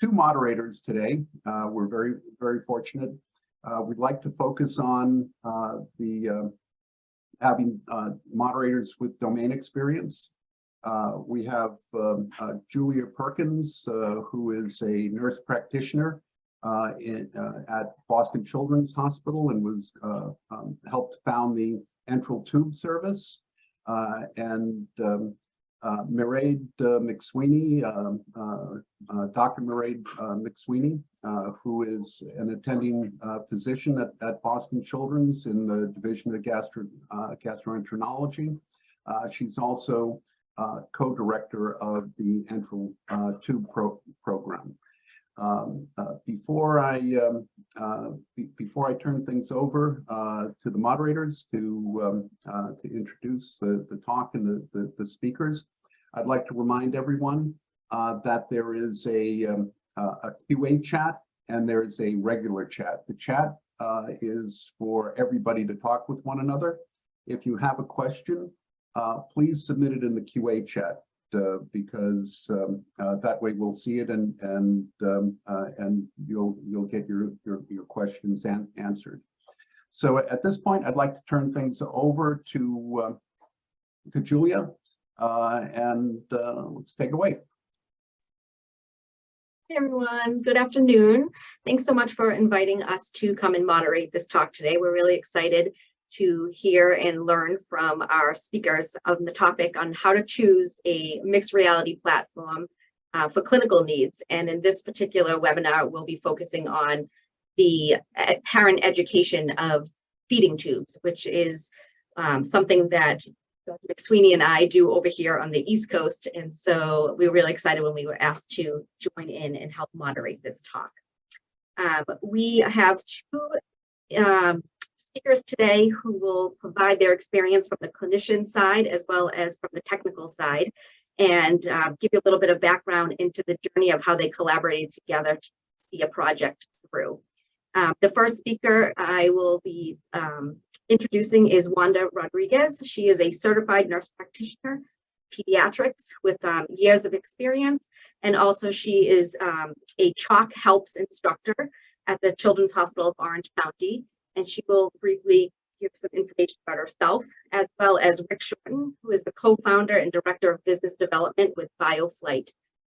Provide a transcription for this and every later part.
two moderators today. We're very fortunate. We'd like to focus on having moderators with domain experience. We have Julia Perkins, who is a nurse practitioner at Boston Children's Hospital and was helped found the Enteral tube service, and Maireade McSweeney, Dr. Maireade McSweeney, who is an attending physician at Boston Children's in the Division of Gastroenterology. She's also co-director of the Enteral tube program. Before I turn things over to the moderators to introduce the talk and the speakers, I'd like to remind everyone that there is a QA chat and there is a regular chat. The chat is for everybody to talk with one another. If you have a question, please submit it in the QA chat. Because that way we'll see it and you'll get your questions answered. So at this point, I'd like to turn things over to Julia, and let's take it away. Hey everyone, good afternoon. Thanks so much for inviting us to come and moderate this talk today. We're really excited to hear and learn from our speakers on the topic on how to choose a mixed reality platform for clinical needs. And in this particular webinar, we'll be focusing on the parent education of feeding tubes, which is something that Dr. McSweeney and I do over here on the East Coast. And so we were really excited when we were asked to join in and help moderate this talk. We have two speakers today who will provide their experience from the clinician side as well as from the technical side, and give you a little bit of background into the journey of how they collaborated together to see a project through. The first speaker I will be introducing is Wanda Rodriguez. She is a certified nurse practitioner, pediatrics, with years of experience, and also she is a CHOC helps instructor at the Children's Hospital of Orange County. And she will briefly give some information about herself, as well as Rick Shorten, who is the co-founder and director of business development with BioFlight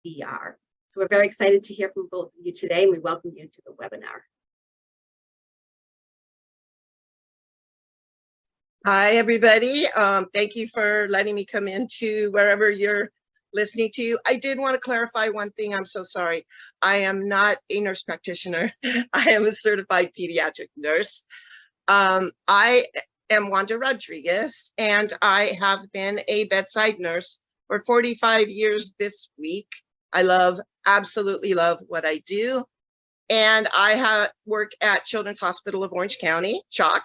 VR. So we're very excited to hear from both of you today, and we welcome you to the webinar. Hi, everybody. Thank you for letting me come into wherever you're listening to. I did want to clarify one thing. I'm so sorry. I am not a nurse practitioner. I am a certified pediatric nurse. I am Wanda Rodriguez, and I have been a bedside nurse for 45 years this week. I absolutely love what I do. And I work at Children's Hospital of Orange County, CHOC,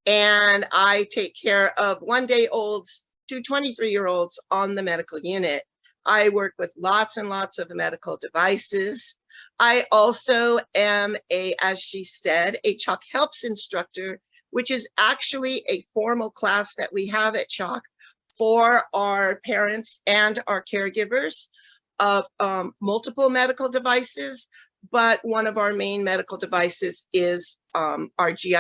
and I take care of 1-day-olds to 23-year-olds on the medical unit. I work with lots and lots of medical devices. I also am as she said, a CHOC helps instructor, which is actually a formal class that we have at CHOC for our parents and our caregivers of multiple medical devices. But one of our main medical devices is our G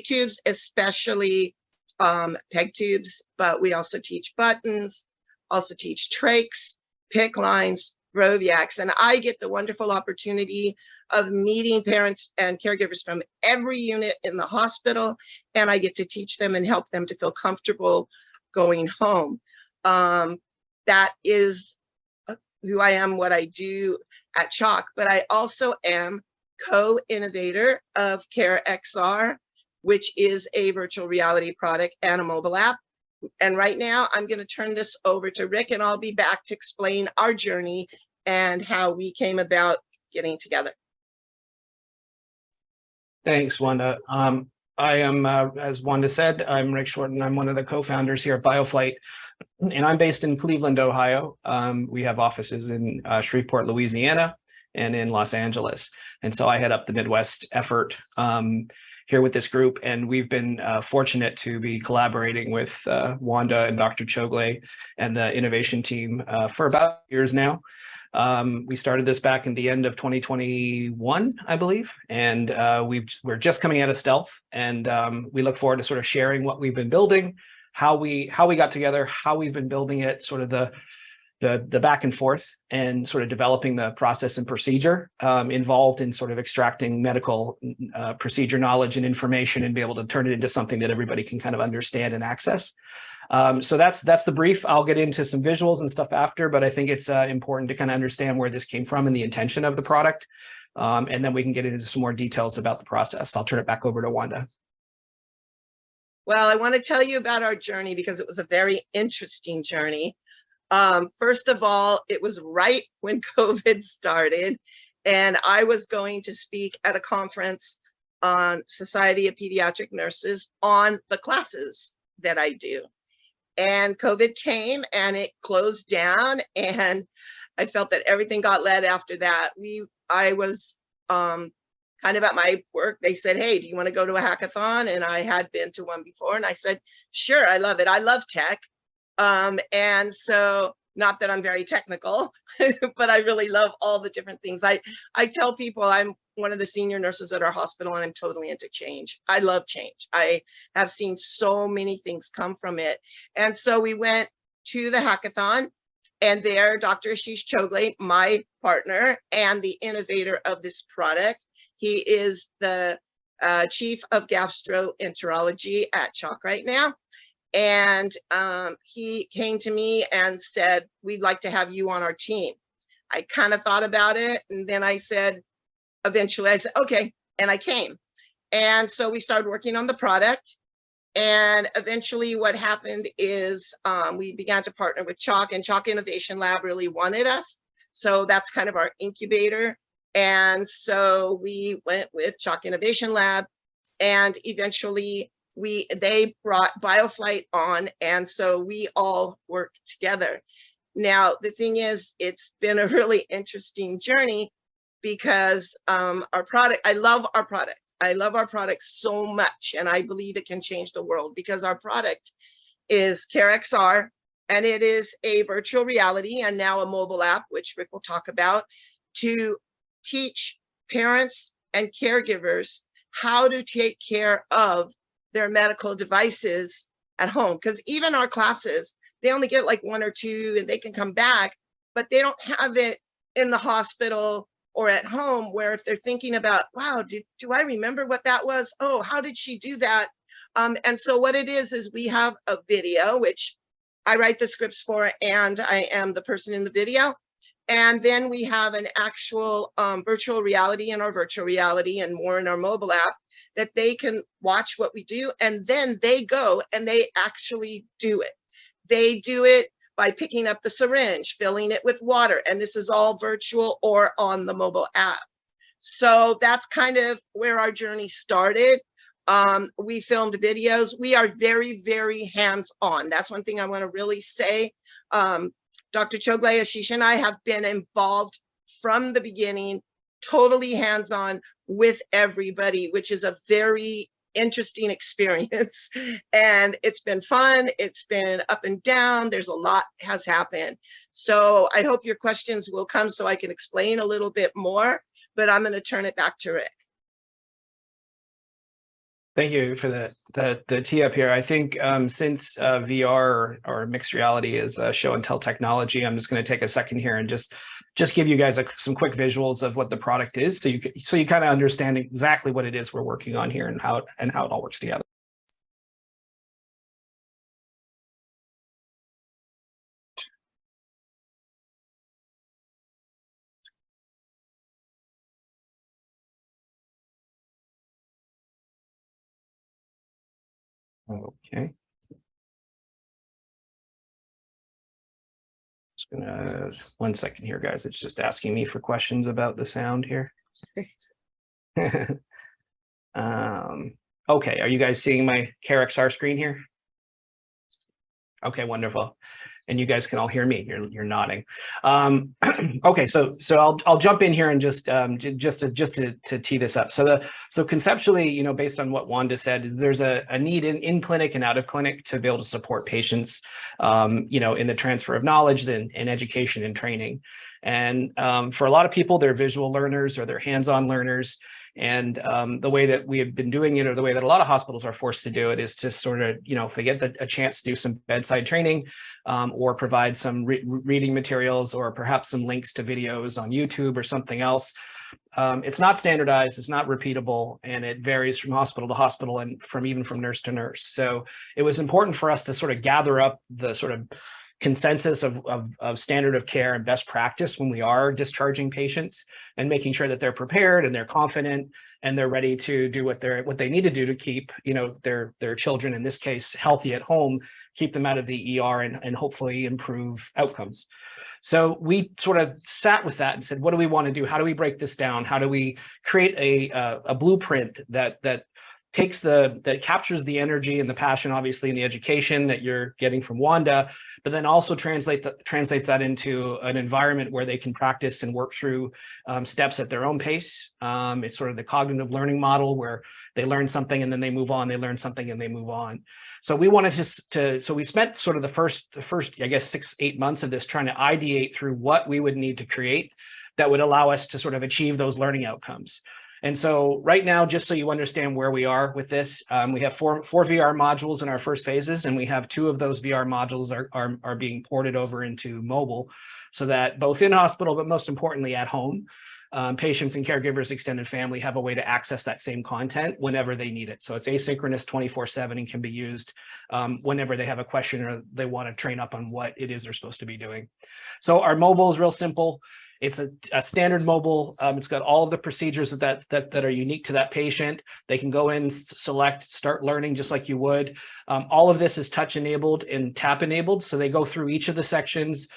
tubes, especially PEG tubes, but we also teach buttons, also teach trachs, PICC lines, Broviacs, and I get the wonderful opportunity of meeting parents and caregivers from every unit in the hospital, and I get to teach them and help them to feel comfortable going home. That is who I am, what I do at CHOC, but I also am co-innovator of CareXR, which is a virtual reality product and a mobile app. And right now I'm going to turn this over to Rick, and I'll be back to explain our journey and how we came about getting together. Thanks, Wanda. I am, as Wanda said, I'm Rick Shorten. I'm one of the co-founders here at BioFlight, and I'm based in Cleveland, Ohio. We have offices in Shreveport, Louisiana, and in Los Angeles. And so I head up the Midwest effort here with this group, and we've been fortunate to be collaborating with Wanda and Dr. Chogley and the innovation team for about years now. We started this back in the end of 2021, I believe, and we're just coming out of stealth, and we look forward to sort of sharing what we've been building, how we got together, how we've been building it, sort of the back and forth, and sort of developing the process and procedure involved in sort of extracting medical procedure knowledge and information and be able to turn it into something that everybody can kind of understand and access. So that's the brief. I'll get into some visuals and stuff after, but I think it's important to kind of understand where this came from and the intention of the product. And then we can get into some more details about the process. I'll turn it back over to Wanda. Well, I want to tell you about our journey because it was a very interesting journey. First of all, it was right when COVID started, and I was going to speak at a conference on Society of Pediatric Nurses on the classes that I do. And COVID came and it closed down, and I felt that everything got led after that. I was kind of at my work. They said, hey, do you want to go to a hackathon? And I had been to one before, and I said, sure, I love it. I love tech. And so, not that I'm very technical, but I really love all the different things. I tell people I'm one of the senior nurses at our hospital, and I'm totally into change. I love change. I have seen so many things come from it. And so we went to the hackathon, and there, Dr. Ashish Chogle, my partner and the innovator of this product, he is the chief of Gastroenterology at CHOC right now. And he came to me and said, we'd like to have you on our team. I kind of thought about it, and then I said, eventually I said, okay, and I came. And so we started working on the product, and eventually what happened is we began to partner with CHOC, and CHOC Innovation Lab really wanted us. So that's kind of our incubator. And so we went with CHOC Innovation Lab, and eventually they brought BioFlight on, and so we all worked together. Now, the thing is, it's been a really interesting journey because our product, I love our product. I love our product so much, and I believe it can change the world because our product is CareXR, and it is a virtual reality and now a mobile app, which Rick will talk about, to teach parents and caregivers how to take care of their medical devices at home. Because even our classes, they only get like 1 or 2 and they can come back, but they don't have it in the hospital or at home, where if they're thinking about, wow, do I remember what that was? Oh, how did she do that? And so what it is we have a video, which I write the scripts for, and I am the person in the video. And then we have an actual virtual reality in our virtual reality and more in our mobile app that they can watch what we do. And then they go and they actually do it. They do it by picking up the syringe, filling it with water. And this is all virtual or on the mobile app. So that's kind of where our journey started. We filmed videos. We are very, very hands-on. That's one thing I want to really say. Dr. Chogle, Ashish, and I have been involved from the beginning, totally hands-on with everybody, which is a very interesting experience. And it's been fun. It's been up and down. There's a lot has happened. So I hope your questions will come so I can explain a little bit more, but I'm going to turn it back to Rick. Thank you for the tee up here. I think since VR or mixed reality is show and tell technology, I'm just going to take a second here and just give you guys some quick visuals of what the product is, so you kind of understand exactly what it is we're working on here and how it all works together. Okay. Just gonna 1 second here, guys. It's just asking me for questions about the sound here. Okay, are you guys seeing my CareXR screen here? Okay, wonderful. And you guys can all hear me. You're nodding. Okay, so I'll jump in here and just to tee this up. So conceptually, based on what Wanda said, is there's a need in clinic and out of clinic to be able to support patients, in the transfer of knowledge and education and training. And for a lot of people, they're visual learners or they're hands-on learners. And the way that we have been doing it, or the way that a lot of hospitals are forced to do it, is to sort of, if they get a chance to do some bedside training or provide some reading materials, or perhaps some links to videos on YouTube or something else. It's not standardized, it's not repeatable, and it varies from hospital to hospital and even from nurse to nurse. So it was important for us to sort of gather up the sort of consensus of standard of care and best practice when we are discharging patients, and making sure that they're prepared and they're confident and they're ready to do what they need to do to keep their children, in this case, healthy at home, keep them out of the ER, and hopefully improve outcomes. So we sort of sat with that and said, what do we want to do? How do we break this down? How do we create a blueprint that captures the energy and the passion, obviously, in the education that you're getting from Wanda, but then also translates that into an environment where they can practice and work through steps at their own pace. It's sort of the cognitive learning model, where they learn something and then they move on, they learn something and they move on. So we wanted so we spent sort of the first, I guess, 6-8 months of this trying to ideate through what we would need to create that would allow us to sort of achieve those learning outcomes. And so right now, just so you understand where we are with this, we have four VR modules in our first phases, and we have 2 of those VR modules are being ported over into mobile, so that both in hospital, but most importantly at home, patients and caregivers, extended family, have a way to access that same content whenever they need it. So it's asynchronous 24/7 and can be used whenever they have a question or they want to train up on what it is they're supposed to be doing. So our mobile is real simple. It's a standard mobile. It's got all of the procedures that are unique to that patient. They can go in, select, start learning just like you would. All of this is touch enabled and tap enabled. So they go through each of the sections.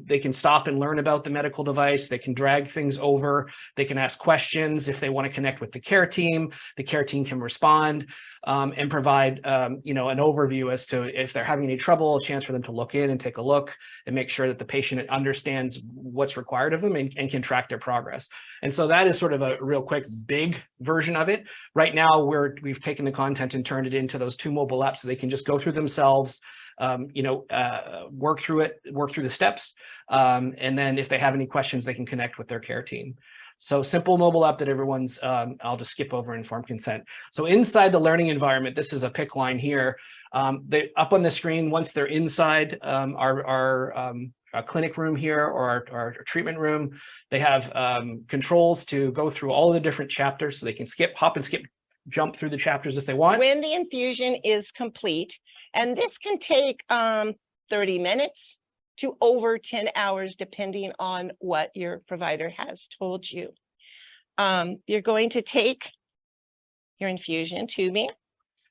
They can stop and learn about the medical device. They can drag things over. They can ask questions. If they want to connect with the care team can respond and provide an overview as to if they're having any trouble, a chance for them to look in and take a look and make sure that the patient understands what's required of them and can track their progress. And so that is sort of a real quick, big version of it. Right now, we've taken the content and turned it into those 2 mobile apps so they can just go through themselves, work through the steps. And then if they have any questions, they can connect with their care team. So simple mobile app that everyone's, I'll just skip over informed consent. So inside the learning environment, this is a pick line here. Up on the screen, once they're inside our clinic room here, or our treatment room, they have controls to go through all of the different chapters, so they can hop and skip, jump through the chapters if they want. When the infusion is complete, and this can take 30 minutes to over 10 hours, depending on what your provider has told you. You're going to take your infusion tube in.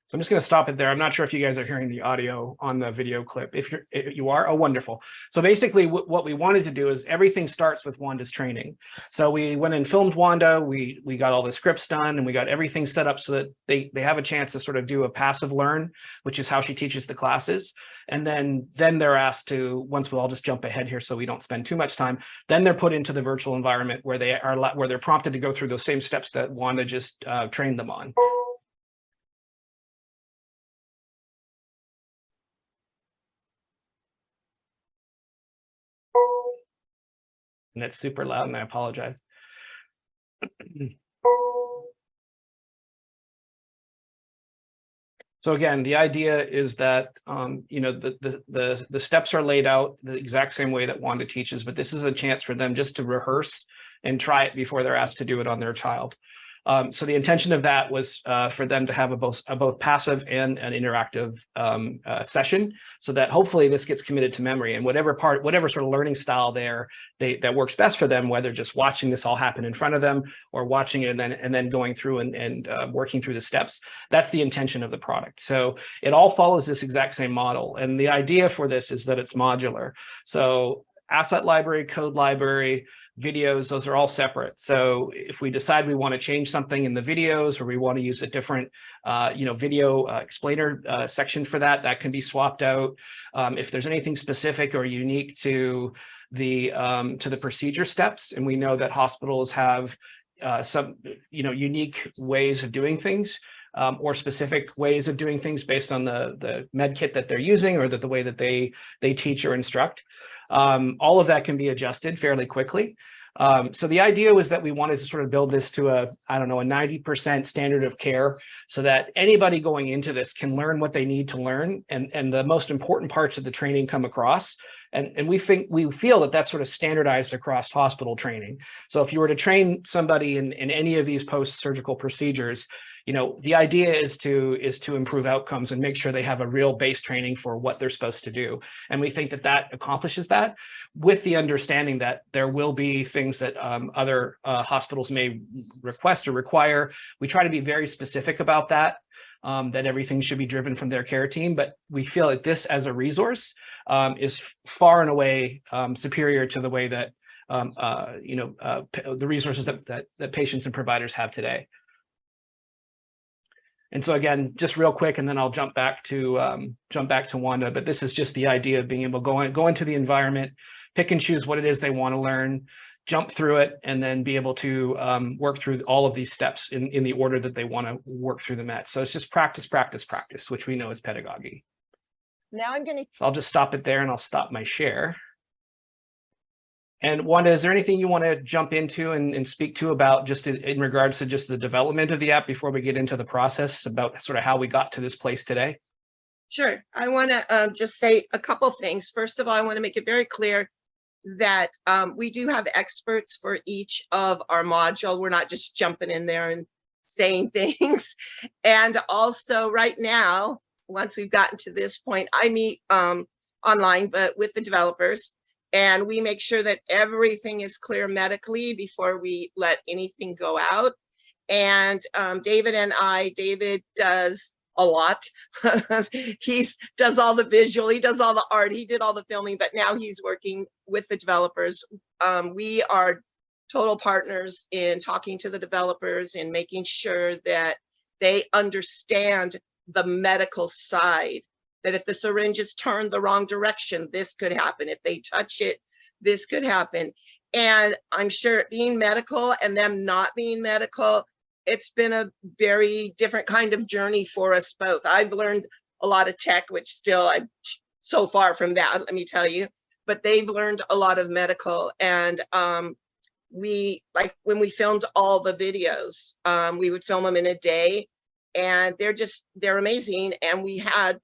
So I'm just going to stop it there. I'm not sure if you guys are hearing the audio on the video clip. If you are, oh, wonderful. So basically what we wanted to do is everything starts with Wanda's training. So we went and filmed Wanda. We got all the scripts done, and we got everything set up so that they have a chance to sort of do a passive learn, which is how she teaches the classes. And then they're asked to, once we'll all just jump ahead here so we don't spend too much time, then they're put into the virtual environment where they're prompted to go through those same steps that Wanda just trained them on. And that's super loud, and I apologize. So again, the idea is that the steps are laid out the exact same way that Wanda teaches, but this is a chance for them just to rehearse and try it before they're asked to do it on their child. So the intention of that was for them to have a both passive and an interactive session, so that hopefully this gets committed to memory, and whatever sort of learning style that works best for them, whether just watching this all happen in front of them or watching it and then going through and working through the steps. That's the intention of the product. So it all follows this exact same model. And the idea for this is that it's modular. So asset library, code library, videos, those are all separate. So if we decide we want to change something in the videos, or we want to use a different video explainer section for that can be swapped out. If there's anything specific or unique to the procedure steps, and we know that hospitals have some unique ways of doing things, or specific ways of doing things based on the med kit that they're using, or the way that they teach or instruct. All of that can be adjusted fairly quickly. So the idea was that we wanted to sort of build this to a 90% standard of care so that anybody going into this can learn what they need to learn, and the most important parts of the training come across. And we feel that that's sort of standardized across hospital training. So if you were to train somebody in any of these post-surgical procedures, the idea is to improve outcomes and make sure they have a real base training for what they're supposed to do. And we think that that accomplishes that, with the understanding that there will be things that other hospitals may request or require. We try to be very specific about that, that everything should be driven from their care team. But we feel that this as a resource is far and away superior to the way that the resources that patients and providers have today. And so again, just real quick, and then I'll jump back to Wanda. But this is just the idea of being able to go into the environment, pick and choose what it is they want to learn, jump through it, and then be able to work through all of these steps in the order that they want to work through them at. So it's just practice, practice, practice, which we know is pedagogy. Now I'll just stop it there, and I'll stop my share. And Wanda, is there anything you want to jump into and speak to about just in regards to just the development of the app before we get into the process about sort of how we got to this place today? Sure. I want to just say a couple things. First of all, I want to make it very clear that we do have experts for each of our module. We're not just jumping in there and saying things. And also right now, once we've gotten to this point, I meet online, but with the developers, and we make sure that everything is clear medically before we let anything go out. And David does a lot. He does all the visual, he does all the art, he did all the filming, but now he's working with the developers. We are total partners in talking to the developers and making sure that they understand the medical side, that if the syringe is turned the wrong direction, this could happen. If they touch it, this could happen. And I'm sure being medical and them not being medical, it's been a very different kind of journey for us both. I've learned a lot of tech, which still I'm so far from that, let me tell you, but they've learned a lot of medical. And we, like when we filmed all the videos, we would film them in a day, and they're amazing. And we had,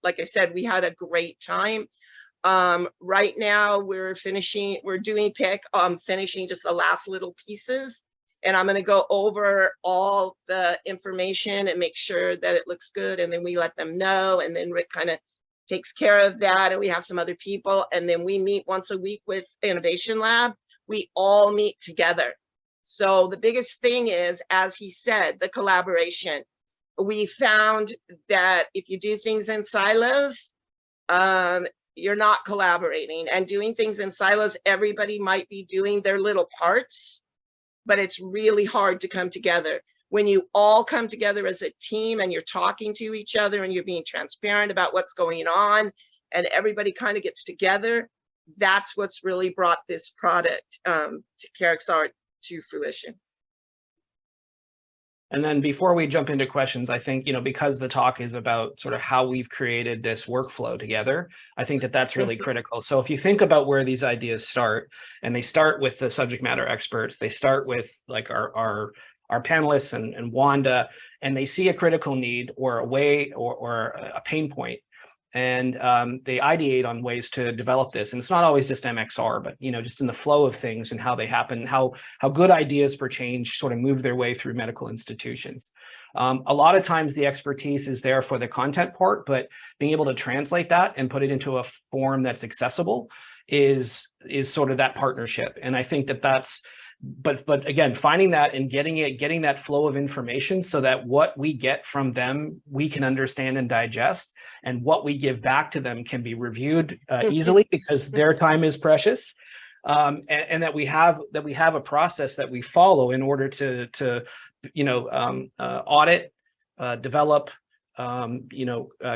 like I said, we had a great time. Right now we're doing pick, finishing just the last little pieces. And I'm going to go over all the information and make sure that it looks good. And then we let them know. And then Rick kind of takes care of that. And we have some other people. And then we meet once a week with Innovation Lab. We all meet together. So the biggest thing is, as he said, the collaboration. We found that if you do things in silos, you're not collaborating. And doing things in silos, everybody might be doing their little parts, but it's really hard to come together. When you all come together as a team and you're talking to each other and you're being transparent about what's going on and everybody kind of gets together, that's what's really brought this product to CareXR to fruition. And then before we jump into questions, I think, because the talk is about sort of how we've created this workflow together, I think that that's really critical. So if you think about where these ideas start, and they start with the subject matter experts, they start with like our panelists and Wanda, and they see a critical need or a way or a pain point, and they ideate on ways to develop this. And it's not always just MXR, but just in the flow of things and how they happen, how good ideas for change sort of move their way through medical institutions. A lot of times the expertise is there for the content part, but being able to translate that and put it into a form that's accessible is sort of that partnership. And I think that's, but again, finding that and getting that flow of information so that what we get from them, we can understand and digest, and what we give back to them can be reviewed easily because their time is precious, and that we have a process that we follow in order to audit, develop,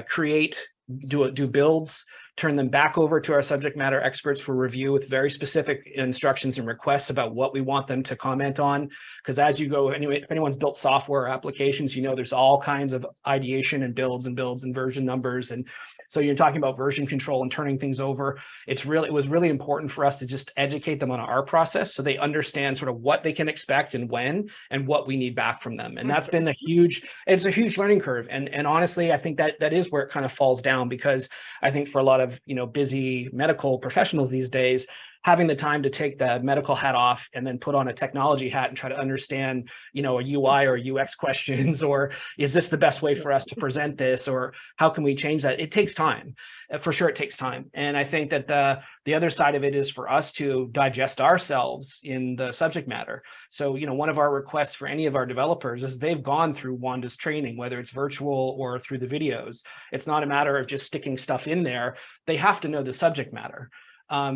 create, do builds, turn them back over to our subject matter experts for review with very specific instructions and requests about what we want them to comment on. Because as you go, anyway, if anyone's built software applications, there's all kinds of ideation and builds and version numbers. And So you're talking about version control and turning things over. It was really important for us to just educate them on our process so they understand sort of what they can expect and when and what we need back from them. And that's been it's a huge learning curve. And honestly, I think that is where it kind of falls down, because I think for a lot of, busy medical professionals these days, having the time to take the medical hat off and then put on a technology hat and try to understand, a UI or UX questions, or is this the best way for us to present this, or how can we change that? It takes time. For sure, it takes time. And I think that the other side of it is for us to digest ourselves in the subject matter. So, one of our requests for any of our developers is they've gone through Wanda's training, whether it's virtual or through the videos. It's not a matter of just sticking stuff in there. They have to know the subject matter.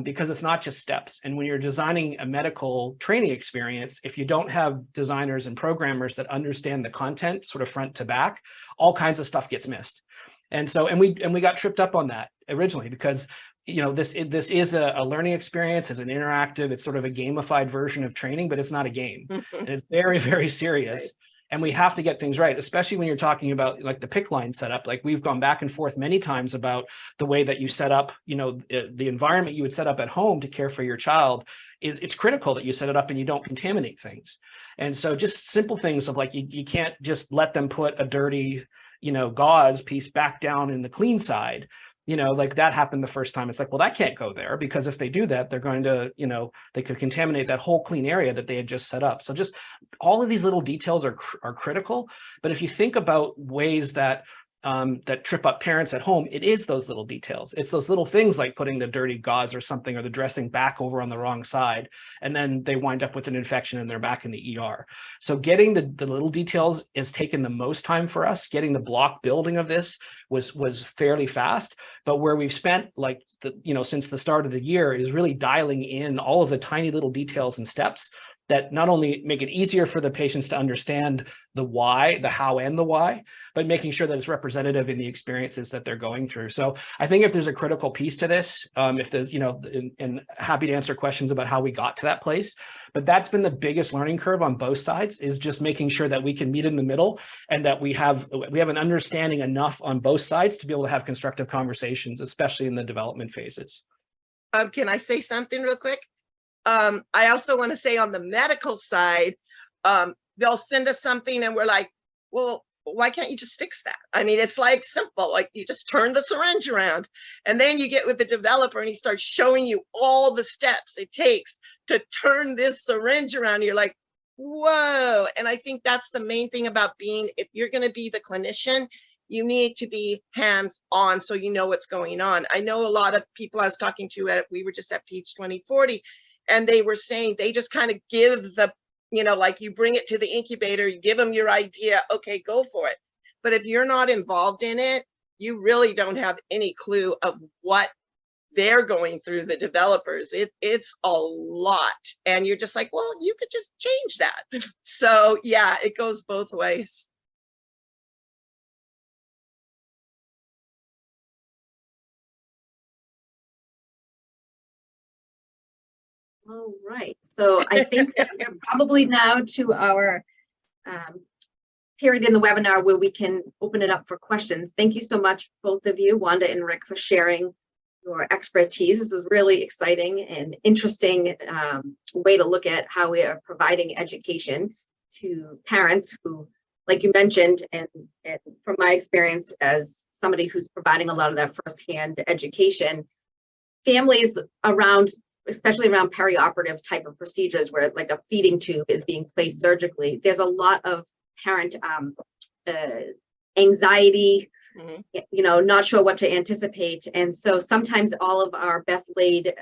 Because it's not just steps. And when you're designing a medical training experience, if you don't have designers and programmers that understand the content sort of front to back, all kinds of stuff gets missed. And so, and we got tripped up on that originally, because this is a learning experience. It's an interactive, it's sort of a gamified version of training, but it's not a game. And it's very, very serious. Right. And we have to get things right, especially when you're talking about like the PIC line setup. Like we've gone back and forth many times about the way that you set up, the environment you would set up at home to care for your child. It's critical that you set it up and you don't contaminate things. And so just simple things of like, you can't just let them put a dirty, gauze piece back down in the clean side. Like that happened the first time. It's like, well, that can't go there, because if they do that, they're going to, they could contaminate that whole clean area that they had just set up. So just all of these little details are critical. But if you think about ways that that trip up parents at home, it is those little details. It's those little things like putting the dirty gauze or something, or the dressing back over on the wrong side, and then they wind up with an infection and they're back in the ER. So getting the little details has taken the most time for us. Getting the block building of this was fairly fast, but where we've spent since the start of the year is really dialing in all of the tiny little details and steps that not only make it easier for the patients to understand the why, the how and the why, but making sure that it's representative in the experiences that they're going through. So I think if there's a critical piece to this, if there's, and happy to answer questions about how we got to that place, but that's been the biggest learning curve on both sides, is just making sure that we can meet in the middle and that we have an understanding enough on both sides to be able to have constructive conversations, especially in the development phases. Can I say something real quick? I also want to say on the medical side, they'll send us something and we're like, well, why can't you just fix that? I mean, it's like simple, like you just turn the syringe around, and then you get with the developer and he starts showing you all the steps it takes to turn this syringe around. You're like, whoa. And I think that's the main thing about if you're going to be the clinician, you need to be hands-on so you know what's going on. I know a lot of people I was talking to we were just at Peach 2040, and they were saying they just kind of give the, like you bring it to the incubator, you give them your idea, okay, go for it. But if you're not involved in it, you really don't have any clue of what they're going through, the developers. It's a lot. And you're just like, well, you could just change that. So yeah, it goes both ways. All right, so I think that we're probably now to our period in the webinar where we can open it up for questions. Thank you so much, both of you, Wanda and Rick, for sharing your expertise. This is really exciting and interesting way to look at how we are providing education to parents who, like you mentioned, and from my experience as somebody who's providing a lot of that firsthand education, families around, especially around perioperative type of procedures where like a feeding tube is being placed surgically, there's a lot of parent anxiety, not sure what to anticipate. And so sometimes all of our best laid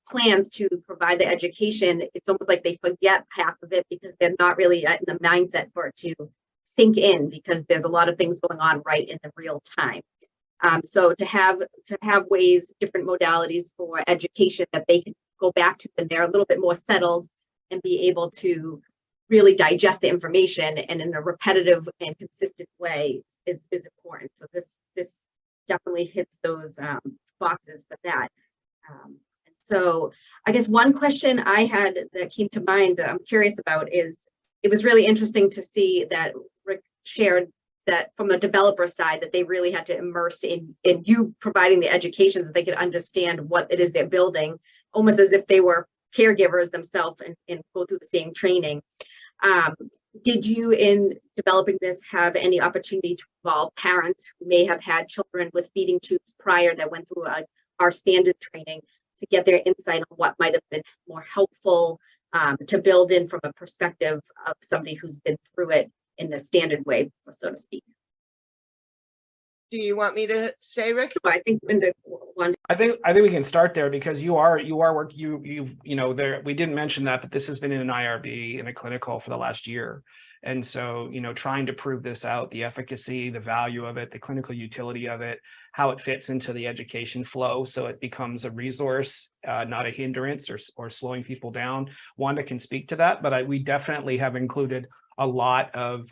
plans to provide the education, it's almost like they forget half of it because they're not really in the mindset for it to sink in, because there's a lot of things going on right in the real time. So to have ways, different modalities for education that they can go back to when they're a little bit more settled and be able to really digest the information and in a repetitive and consistent way is important. So this definitely hits those boxes for that. So I guess one question I had that came to mind that I'm curious about is, it was really interesting to see that Rick shared that from the developer side, that they really had to immerse in you providing the education so that they could understand what it is they're building, almost as if they were caregivers themselves and go through the same training. Did you, in developing this, have any opportunity to involve parents who may have had children with feeding tubes prior that went through our standard training to get their insight on what might have been more helpful to build in from a perspective of somebody who's been through it in the standard way, so to speak? Do you want me to say, Rick? I think in the one. I think we can start there because you know there, we didn't mention that, but this has been in an IRB in a clinical for the last year. And so, you know, trying to prove this out, the efficacy, the value of it, the clinical utility of it, how it fits into the education flow, so it becomes a resource, not a hindrance or slowing people down. Wanda can speak to that, but we definitely have included a lot of,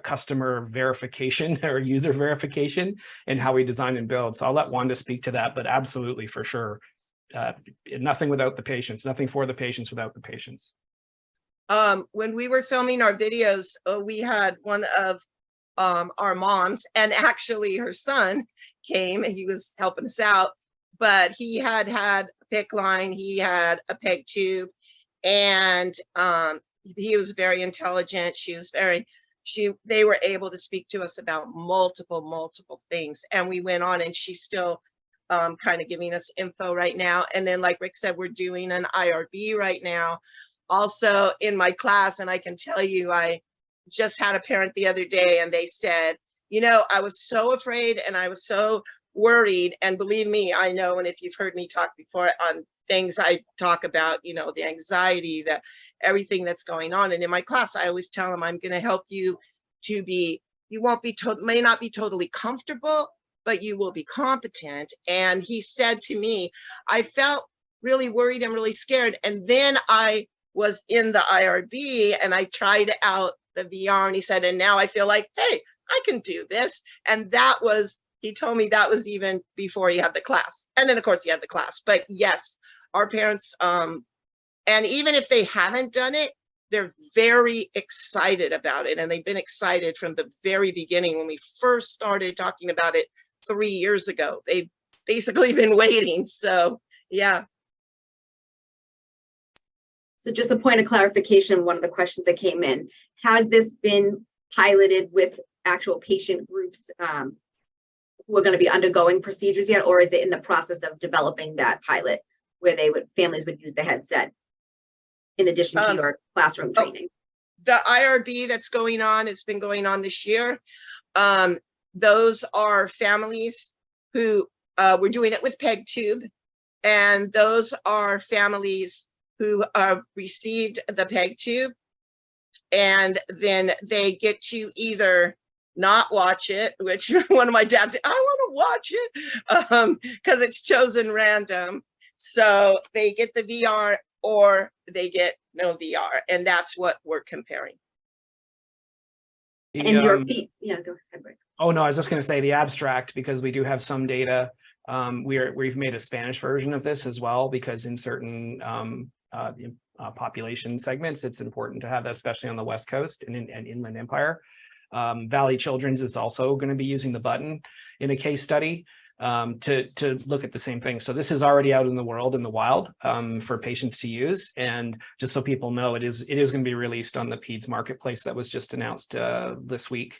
customer verification or user verification in how we design and build. So I'll let Wanda speak to that, but absolutely, for sure, nothing without the patients, nothing for the patients without the patients. When we were filming our videos, we had one of our moms, and actually her son came and he was helping us out, but he had a PICC line, he had a PEG tube, and he was very intelligent. They were able to speak to us about multiple things, and we went on, and she's still kind of giving us info right now. And then, like Rick said, we're doing an IRB right now also in my class. And I can tell you, I just had a parent the other day, and they said, you know, I was so afraid and I was so worried. And believe me, I know, and if you've heard me talk before on things I talk about, you know, the anxiety, everything that's going on. And in my class, I always tell them, I'm going to help you to be, you may not be totally comfortable, but you will be competent. And he said to me, I felt really worried and really scared. And then I was in the IRB and I tried out the VR, and he said, and now I feel like, hey, I can do this. And that was, he told me that was even before he had the class. And then of course he had the class. But yes, our parents, and even if they haven't done it, they're very excited about it. And they've been excited from the very beginning when we first started talking about it 3 years ago. They've basically been waiting. So yeah. So just a point of clarification, one of the questions that came in, has this been piloted with actual patient groups who are going to be undergoing procedures yet, or is it in the process of developing that pilot where families would use the headset in addition to your classroom training? The IRB that's going on, it's been going on this year. Those are families who we're doing it with PEG tube, and those are families who have received the PEG tube, and then they get to either not watch it, which one of my dads said, I want to watch it, because it's chosen random. So they get the VR or they get no VR, and that's what we're comparing. And your feet, yeah, go ahead, Rick. Oh no, I was just going to say the abstract, because we do have some data. We've made a Spanish version of this as well, because in certain population segments, it's important to have that, especially on the West Coast and Inland Empire. Valley Children's is also going to be using the button in a case study to look at the same thing. So this is already out in the world, in the wild, for patients to use. And just so people know, it is going to be released on the PEDS marketplace that was just announced this week.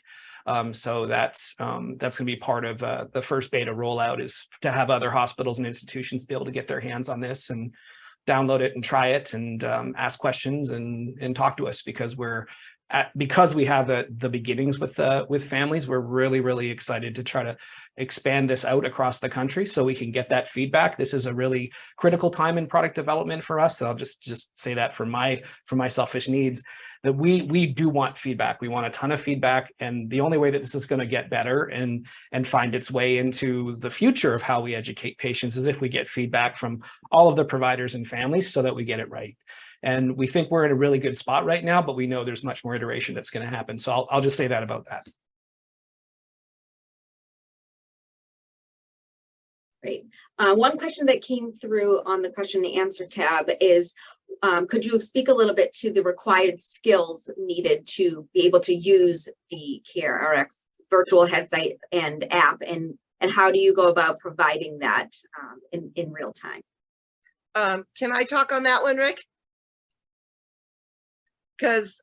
So that's going to be part of the first beta rollout, is to have other hospitals and institutions be able to get their hands on this and download it and try it and ask questions and talk to us, because because we have the beginnings with families, we're really excited to try to expand this out across the country so we can get that feedback. This is a really critical time in product development for us. So I'll just say that for my selfish needs, that we do want feedback. We want a ton of feedback, and the only way that this is going to get better and find its way into the future of how we educate patients is if we get feedback from all of the providers and families so that we get it right. And we think we're in a really good spot right now, but we know there's much more iteration that's going to happen. So I'll just say that about that. Great. One question that came through on the question and answer tab is, could you speak a little bit to the required skills needed to be able to use the CareRx virtual headset and app, and how do you go about providing that in real time? Can I talk on that one, Rick? Because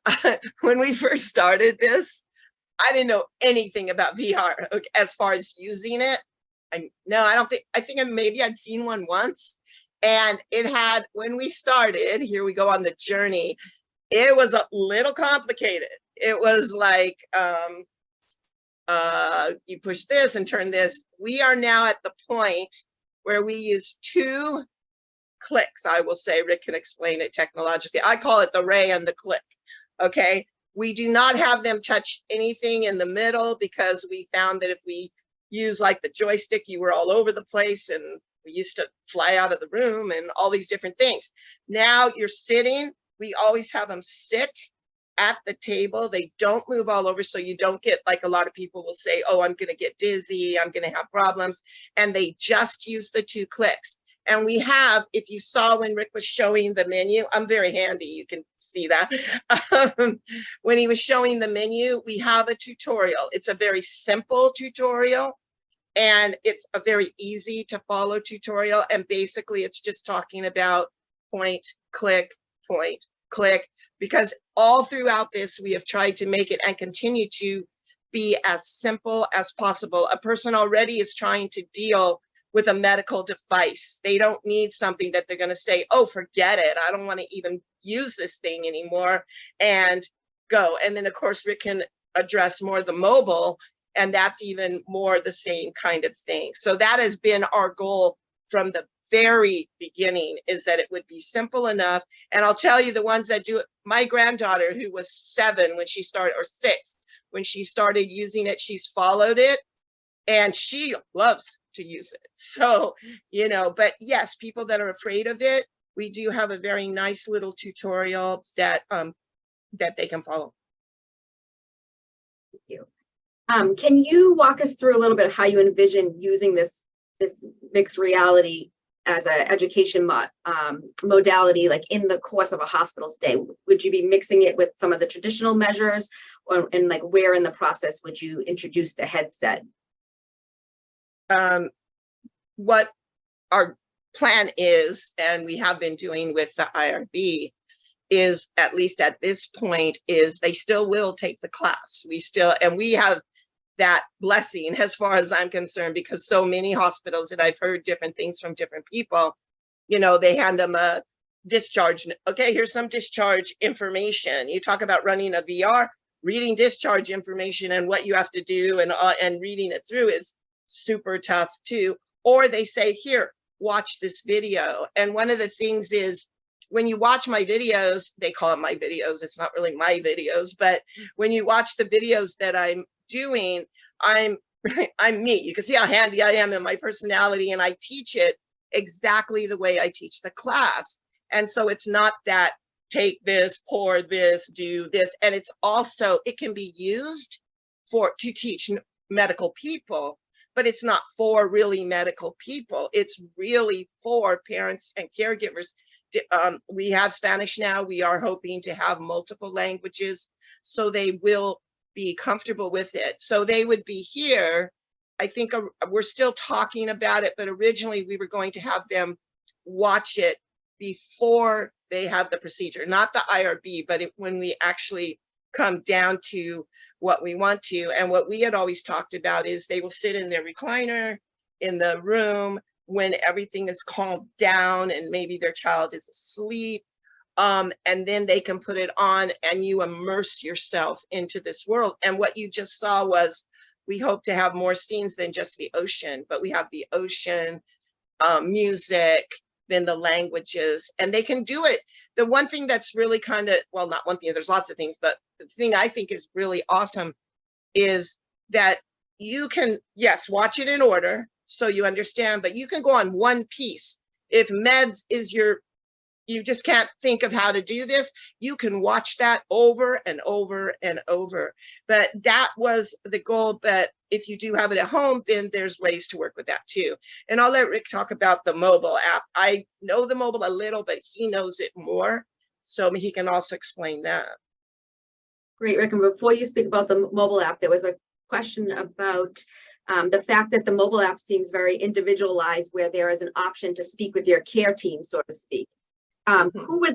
when we first started this, I didn't know anything about VR as far as using it. I think maybe I'd seen one once, and it had, when we started, here we go on the journey, it was a little complicated. It was like, you push this and turn this. We are now at the point where we use 2 clicks. I will say, Rick can explain it technologically. I call it the ray and the click. Okay. We do not have them touch anything in the middle, because we found that if we use like the joystick, you were all over the place and we used to fly out of the room and all these different things. Now you're sitting, we always have them sit at the table. They don't move all over, so you don't get, like a lot of people will say, oh, I'm going to get dizzy, I'm going to have problems. And they just use the 2 clicks. And we have, if you saw when Rick was showing the menu, I'm very handy, you can see that. When he was showing the menu, we have a tutorial. It's a very simple tutorial, and it's a very easy to follow tutorial. And basically it's just talking about point, click, because all throughout this, we have tried to make it and continue to be as simple as possible. A person already is trying to deal with a medical device. They don't need something that they're going to say, oh, forget it, I don't want to even use this thing anymore, and go. And then of course Rick can address more the mobile, and that's even more the same kind of thing. So that has been our goal from the very beginning, is that it would be simple enough. And I'll tell you, the ones that do it, my granddaughter, who was 7 when she started, or 6 when she started using it, she's followed it and she loves to use it. So, you know, but yes, people that are afraid of it, we do have a very nice little tutorial that that they can follow. Thank you. Can you walk us through a little bit of how you envision using this mixed reality as an education modality, like in the course of a hospital's day? Would you be mixing it with some of the traditional measures, and like where in the process would you introduce the headset? What our plan is, and we have been doing with the IRB, is, at least at this point, is they still will take the class. And we have that blessing as far as I'm concerned, because so many hospitals, that I've heard different things from different people, you know, they hand them a discharge. Okay, here's some discharge information. You talk about running a VR, reading discharge information and what you have to do, and reading it through is super tough too. Or they say, here, watch this video. And one of the things is, when you watch my videos, they call it my videos, it's not really my videos, but when you watch the videos that I'm doing, I'm me. You can see how handy I am in my personality, and I teach it exactly the way I teach the class. And so it's not that take this, pour this, do this. And it's also, it can be used to teach medical people, but it's not for really medical people. It's really for parents and caregivers. We have Spanish now. We are hoping to have multiple languages, so they will be comfortable with it. So they would be here. I think we're still talking about it, but originally we were going to have them watch it before they have the procedure, not the IRB, but when we actually come down to what we want to. And what we had always talked about is they will sit in their recliner in the room when everything is calmed down and maybe their child is asleep. And then they can put it on and you immerse yourself into this world. And what you just saw was, we hope to have more scenes than just the ocean, but we have the ocean, music, then the languages, and they can do it. The one thing that's really kind of, well, not one thing, there's lots of things, but the thing I think is really awesome is that you can, yes, watch it in order so you understand, but you can go on one piece. If meds is your you just can't think of how to do this, you can watch that over and over and over. But that was the goal. But if you do have it at home, then there's ways to work with that too. And I'll let Rick talk about the mobile app. I know the mobile a little, but he knows it more, so he can also explain that. Great, Rick. And before you speak about the mobile app, there was a question about the fact that the mobile app seems very individualized, where there is an option to speak with your care team, so to speak. Who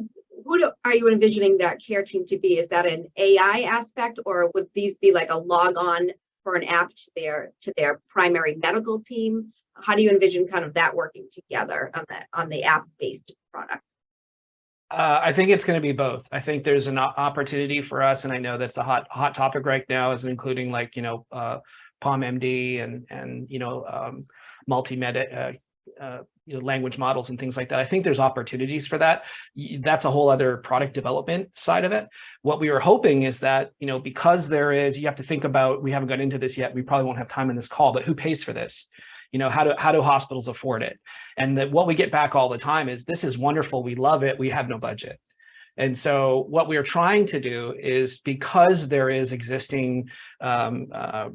are you envisioning that care team to be? Is that an AI aspect, or would these be like a log on for an app to their primary medical team? How do you envision kind of that working together on the app based product? I think it's going to be both. I think there's an opportunity for us, and I know that's a hot topic right now, is including like, you know, POM MD and you know, multi-med you know, language models and things like that. I think there's opportunities for that. That's a whole other product development side of it. What we were hoping is that, you know, because there is, you have to think about, we haven't got into this yet, we probably won't have time in this call, but who pays for this? You know, how do hospitals afford it? And that what we get back all the time is, this is wonderful, we love it, we have no budget. And so what we are trying to do is, because there is existing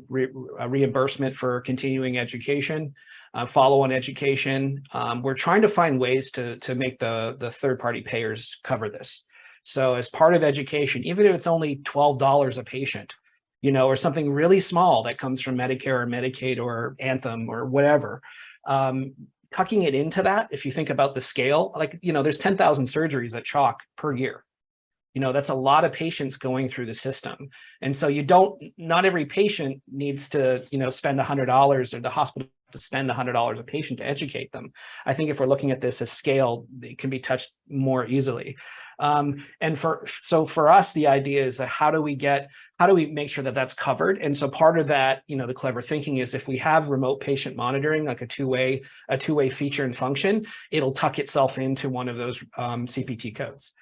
reimbursement for continuing education, follow-on education, we're trying to find ways to make the third-party payers cover this. So as part of education, even if it's only $12 a patient, you know, or something really small that comes from Medicare or Medicaid or Anthem or whatever, tucking it into that, if you think about the scale, like, you know, there's 10,000 surgeries at CHOC per year. You know, that's a lot of patients going through the system. And so not every patient needs to, you know, spend $100, or the hospital to spend $100 a patient to educate them. I think if we're looking at this as scale, it can be touched more easily. And for us, the idea is that how do we make sure that that's covered? And so part of that, you know, the clever thinking is, if we have remote patient monitoring, like a two-way feature and function, it'll tuck itself into one of those CPT codes.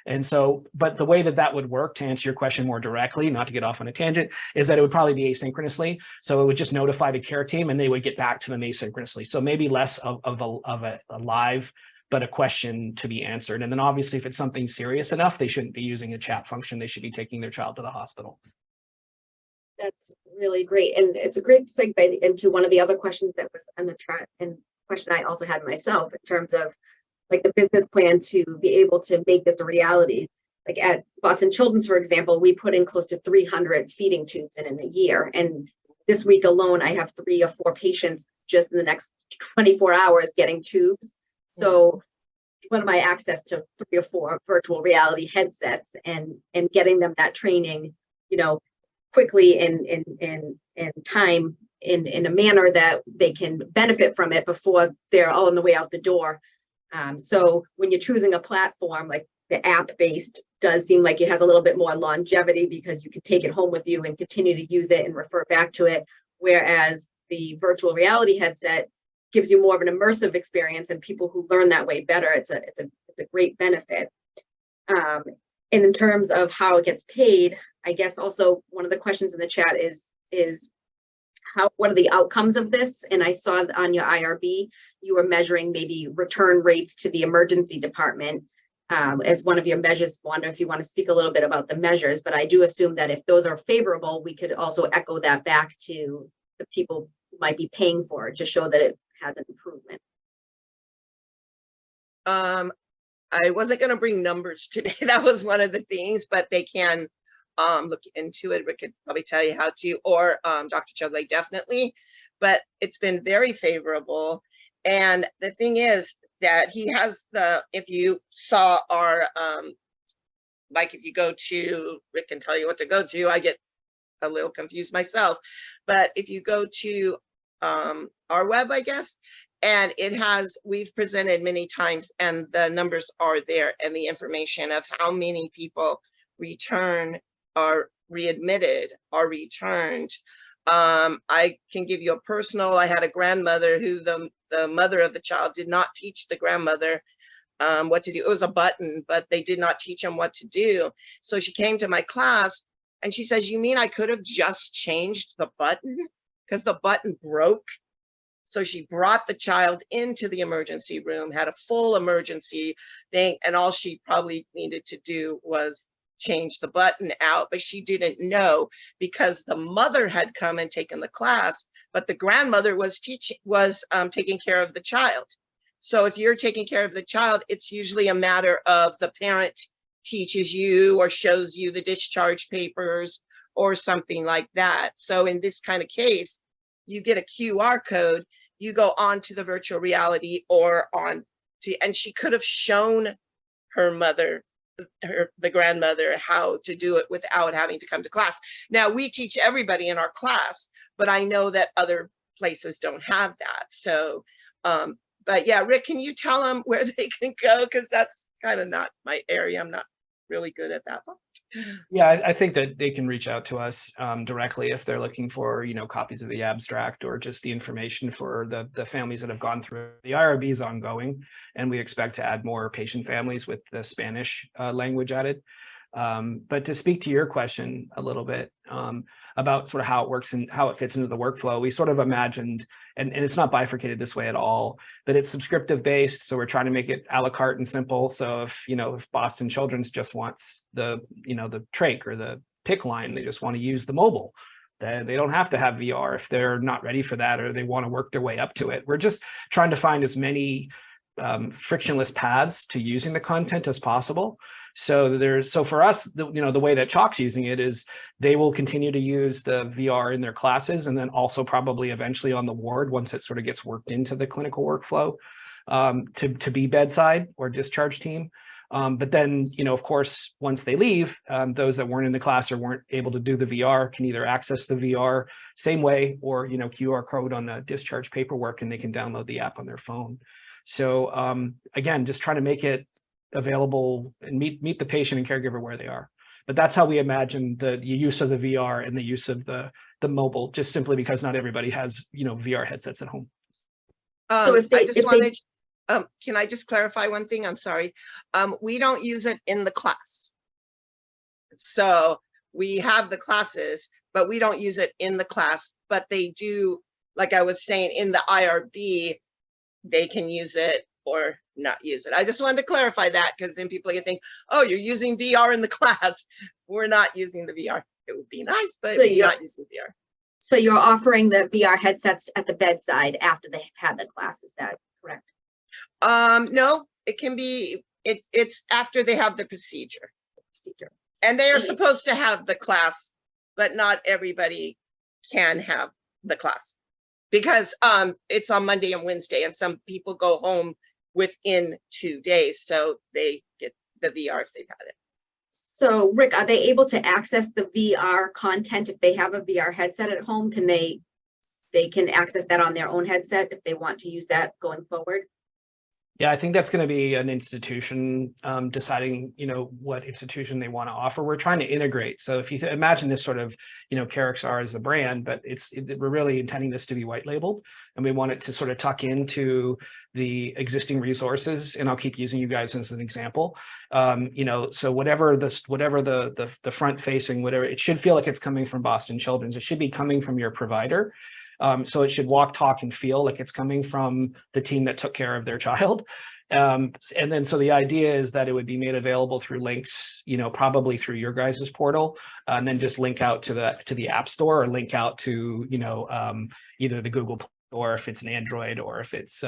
And so, but the way that would work, to answer your question more directly, not to get off on a tangent, is that it would probably be asynchronously. So it would just notify the care team and they would get back to them asynchronously. So maybe less of a live, but a question to be answered. And then obviously, if it's something serious enough, they shouldn't be using a chat function. They should be taking their child to the hospital. That's really great. And it's a great segue into one of the other questions that was on the chat, and question I also had myself, in terms of like the business plan to be able to make this a reality. Like at Boston Children's, for example, we put in close to 300 feeding tubes in a year. And this week alone, I have 3 or 4 patients just in the next 24 hours getting tubes. So what am I access to 3 or 4 virtual reality headsets and getting them that training, you know, quickly in time, in a manner that they can benefit from it before they're all on the way out the door. So when you're choosing a platform, like the app-based does seem like it has a little bit more longevity, because you can take it home with you and continue to use it and refer back to it. Whereas the virtual reality headset gives you more of an immersive experience, and people who learn that way better, it's a great benefit. And in terms of how it gets paid, I guess also one of the questions in the chat is what are the outcomes of this? And I saw on your IRB, you were measuring maybe return rates to the emergency department as one of your measures. Wanda, if you want to speak a little bit about the measures, but I do assume that if those are favorable, we could also echo that back to the people who might be paying for it to show that it has an improvement. I wasn't going to bring numbers today. That was one of the things, but they can look into it. Rick could probably tell you how to, or Dr. Chudley definitely, but it's been very favorable. And the thing is that he has if you saw our, like if you go to, Rick can tell you what to go to, I get a little confused myself, but if you go to our web, I guess, and we've presented many times, and the numbers are there, and the information of how many people are readmitted, are returned. I can give you a personal, I had a grandmother who the mother of the child did not teach the grandmother what to do. It was a button, but they did not teach them what to do. So she came to my class and she says, "You mean I could have just changed the button because the button broke?" So she brought the child into the emergency room, had a full emergency thing, and all she probably needed to do was change the button out, but she didn't know because the mother had come and taken the class, but the grandmother was taking care of the child. So if you're taking care of the child, it's usually a matter of the parent teaches you or shows you the discharge papers or something like that. So in this kind of case, you get a QR code, you go on to the virtual reality or on to, and she could have shown her mother, the grandmother, how to do it without having to come to class. Now we teach everybody in our class, but I know that other places don't have that. So, but yeah, Rick, can you tell them where they can go? Because that's kind of not my area. I'm not really good at that one. Yeah, I think that they can reach out to us directly if they're looking for, copies of the abstract or just the information for the families that have gone through. The IRB is ongoing, and we expect to add more patient families with the Spanish language added. But to speak to your question a little bit about sort of how it works and how it fits into the workflow, we sort of imagined, and it's not bifurcated this way at all, that it's subscriptive based. So we're trying to make it a la carte and simple. So if Boston Children's just wants the trach or the PIC line, they just want to use the mobile, they don't have to have VR if they're not ready for that or they want to work their way up to it. We're just trying to find as many frictionless paths to using the content as possible. So for us, the way that Chalk's using it is they will continue to use the VR in their classes, and then also probably eventually on the ward once it sort of gets worked into the clinical workflow to be bedside or discharge team. But then, of course, once they leave, those that weren't in the class or weren't able to do the VR can either access the VR same way or, QR code on the discharge paperwork, and they can download the app on their phone. So again, just trying to make it available and meet the patient and caregiver where they are. But that's how we imagine the use of the VR and the use of the mobile, just simply because not everybody has VR headsets at home. So can I just clarify one thing? I'm sorry. We don't use it in the class. So we have the classes, but we don't use it in the class. But they do, like I was saying, in the IRB, they can use it or not use it. I just wanted to clarify that because then people can think, oh, you're using VR in the class. We're not using the VR. It would be nice, but we're not using VR. So you're offering the VR headsets at the bedside after they've had the class, is that correct? No, it can be, it's after they have the procedure. And they are supposed to have the class, but not everybody can have the class because it's on Monday and Wednesday, and some people go home within 2 days, so they get the VR if they've had it. So Rick, are they able to access the VR content if they have a VR headset at home? Can they can access that on their own headset if they want to use that going forward? Yeah, I think that's going to be an institution deciding, what institution they want to offer. We're trying to integrate. So if you imagine this sort of, CareXR as a brand, but we're really intending this to be white labeled, and we want it to sort of tuck into the existing resources. And I'll keep using you guys as an example. So whatever the front facing, whatever, it should feel like it's coming from Boston Children's. It should be coming from your provider. So it should walk, talk, and feel like it's coming from the team that took care of their child. And then so the idea is that it would be made available through links, probably through your guys' portal, and then just link out to the App Store or link out to, either the Google or if it's an Android or if it's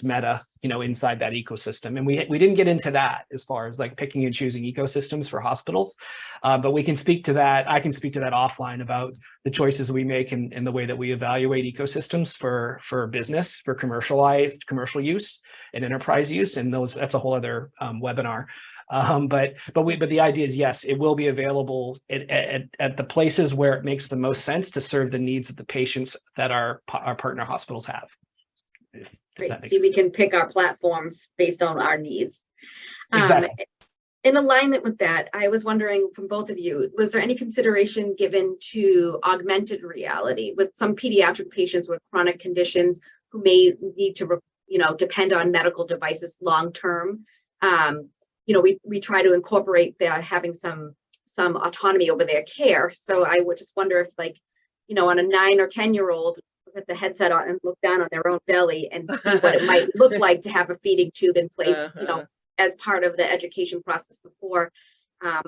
Meta, inside that ecosystem. And we didn't get into that as far as like picking and choosing ecosystems for hospitals, but we can speak to that. I can speak to that offline about the choices we make and the way that we evaluate ecosystems for business, for commercial use and enterprise use. And that's a whole other webinar. But the idea is, yes, it will be available at the places where it makes the most sense to serve the needs of the patients that our partner hospitals have. Great. So we can pick our platforms based on our needs. Exactly. In alignment with that, I was wondering from both of you, was there any consideration given to augmented reality with some pediatric patients with chronic conditions who may need to, depend on medical devices long term? We try to incorporate their having some autonomy over their care. So I would just wonder if, on a 9 or 10-year-old put the headset on and look down on their own belly and see what it might look like to have a feeding tube in place, you know, as part of the education process before,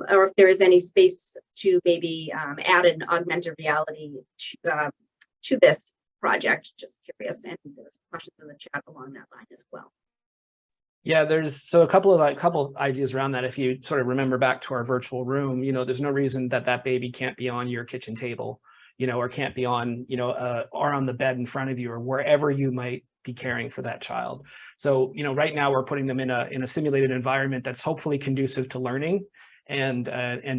or if there is any space to maybe add an augmented reality to this project. Just curious, and there's questions in the chat along that line as well. Yeah, there's a couple of ideas around that. If you sort of remember back to our virtual room, you know, there's no reason that that baby can't be on your kitchen table, you know, or can't be on, you know, or on the bed in front of you, or wherever you might be caring for that child. So, you know, right now we're putting them in a simulated environment that's hopefully conducive to learning and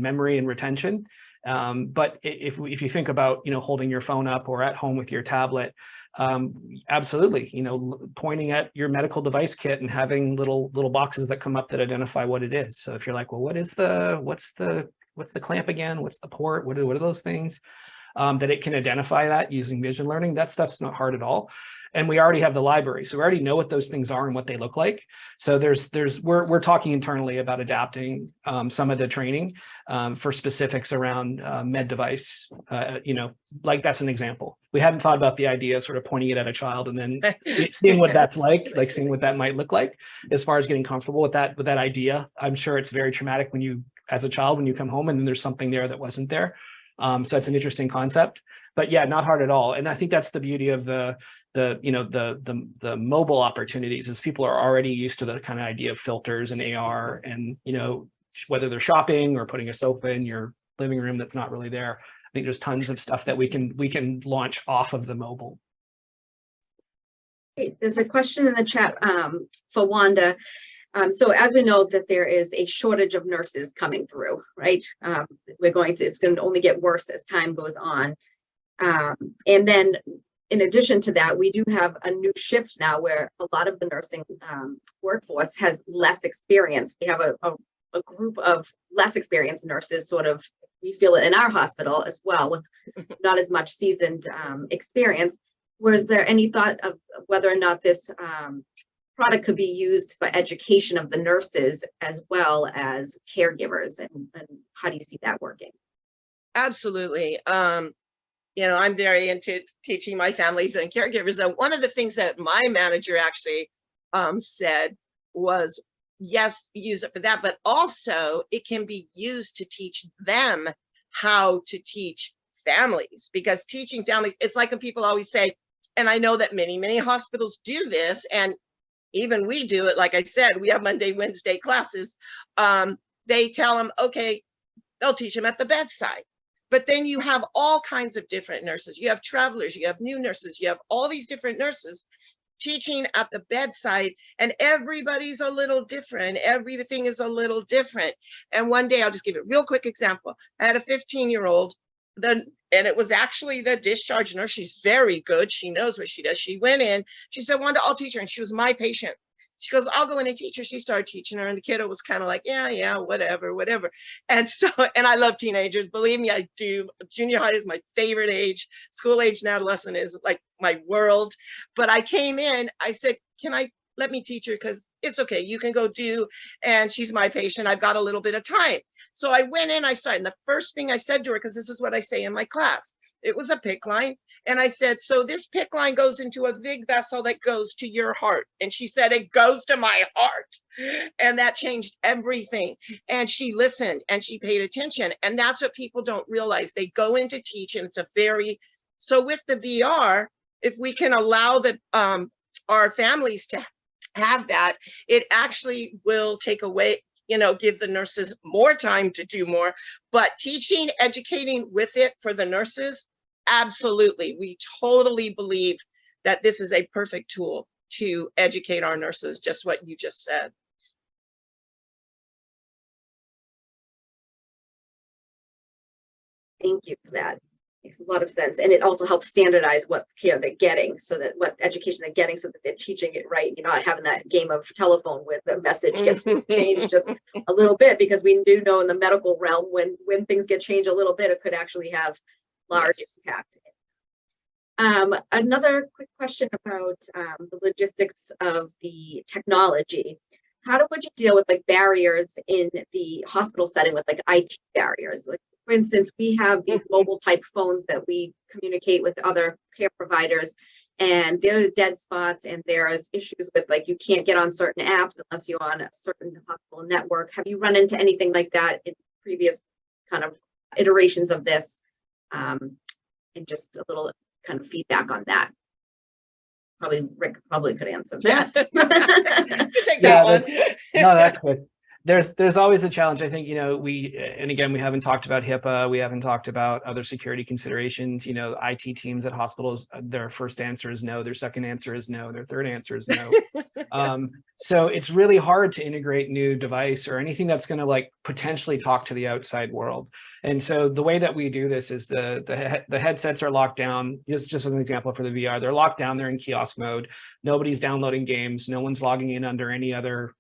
memory and retention. But if you think about, you know, holding your phone up or at home with your tablet, absolutely, you know, pointing at your medical device kit and having little boxes that come up that identify what it is. So if you're like, well, what's the clamp again? What's the port? What are those things? That it can identify that using vision learning. That stuff's not hard at all. And we already have the library, so we already know what those things are and what they look like. So we're talking internally about adapting some of the training for specifics around med device. You know, like that's an example. We hadn't thought about the idea of sort of pointing it at a child and then seeing what that's like seeing what that might look like as far as getting comfortable with that idea. I'm sure it's very traumatic when you, as a child, when you come home and then there's something there that wasn't there. So that's an interesting concept, but yeah, not hard at all. And I think that's the beauty of the mobile opportunities, is people are already used to the kind of idea of filters and AR, and, you know, whether they're shopping or putting a sofa in your living room that's not really there. I think there's tons of stuff that we can launch off of the mobile. Great. There's a question in the chat for Wanda. So as we know that there is a shortage of nurses coming through, right? It's going to only get worse as time goes on. And then in addition to that, we do have a new shift now where a lot of the nursing workforce has less experience. We have a group of less experienced nurses, sort of, we feel it in our hospital as well, with not as much seasoned experience. Was there any thought of whether or not this product could be used for education of the nurses as well as caregivers, and how do you see that working? Absolutely. You know, I'm very into teaching my families and caregivers. And one of the things that my manager actually said was, yes, use it for that, but also it can be used to teach them how to teach families, because teaching families, it's like when people always say, and I know that many hospitals do this, and even we do it. Like I said, we have Monday, Wednesday classes. They tell them, okay, they'll teach them at the bedside. But then you have all kinds of different nurses. You have travelers, you have new nurses, you have all these different nurses teaching at the bedside, and everybody's a little different. Everything is a little different. And one day, I'll just give a real quick example. I had a 15-year-old, and it was actually the discharge nurse. She's very good. She knows what she does. She went in, she said, Wanda, I'll teach her. And she was my patient. She goes, I'll go in and teach her. She started teaching her, and the kiddo was kind of like, yeah, whatever. And so, and I love teenagers. Believe me, I do. Junior high is my favorite age. School age and adolescent is like my world. But I came in, I said, let me teach her, because it's okay. You can go do, and she's my patient. I've got a little bit of time. So I went in, I started, and the first thing I said to her, because this is what I say in my class, it was a PICC line. And I said, so this PICC line goes into a big vessel that goes to your heart. And she said, it goes to my heart. And that changed everything. And she listened and she paid attention. And that's what people don't realize. They go in to teach, and it's so with the VR, if we can allow our families to have that, it actually will take away, give the nurses more time to do more. But teaching, educating with it for the nurses, absolutely. We totally believe that this is a perfect tool to educate our nurses, just what you just said. Thank you for that. Makes a lot of sense. And it also helps standardize what care they're getting, so that what education they're getting, so that they're teaching it right. You're not having that game of telephone where the message gets changed just a little bit, because we do know in the medical realm, when things get changed a little bit, it could actually have large impact. Another quick question about the logistics of the technology. Would you deal with like barriers in the hospital setting with like IT barriers? Like, for instance, we have these mobile type phones that we communicate with other care providers, and there are dead spots, and there's issues with, like, you can't get on certain apps unless you're on a certain hospital network. Have you run into anything like that in previous kind of iterations of this? And just a little kind of feedback on that. Probably Rick could answer that. You take Yeah, that one. No, that's good. There's always a challenge. I think, and again, we haven't talked about HIPAA. We haven't talked about other security considerations. IT teams at hospitals, their first answer is no. Their second answer is no. Their third answer is no. So it's really hard to integrate new device or anything that's going to like potentially talk to the outside world. And so the way that we do this is the headsets are locked down. Just as an example for the VR, they're locked down. They're in kiosk mode. Nobody's downloading games. No one's logging in under any other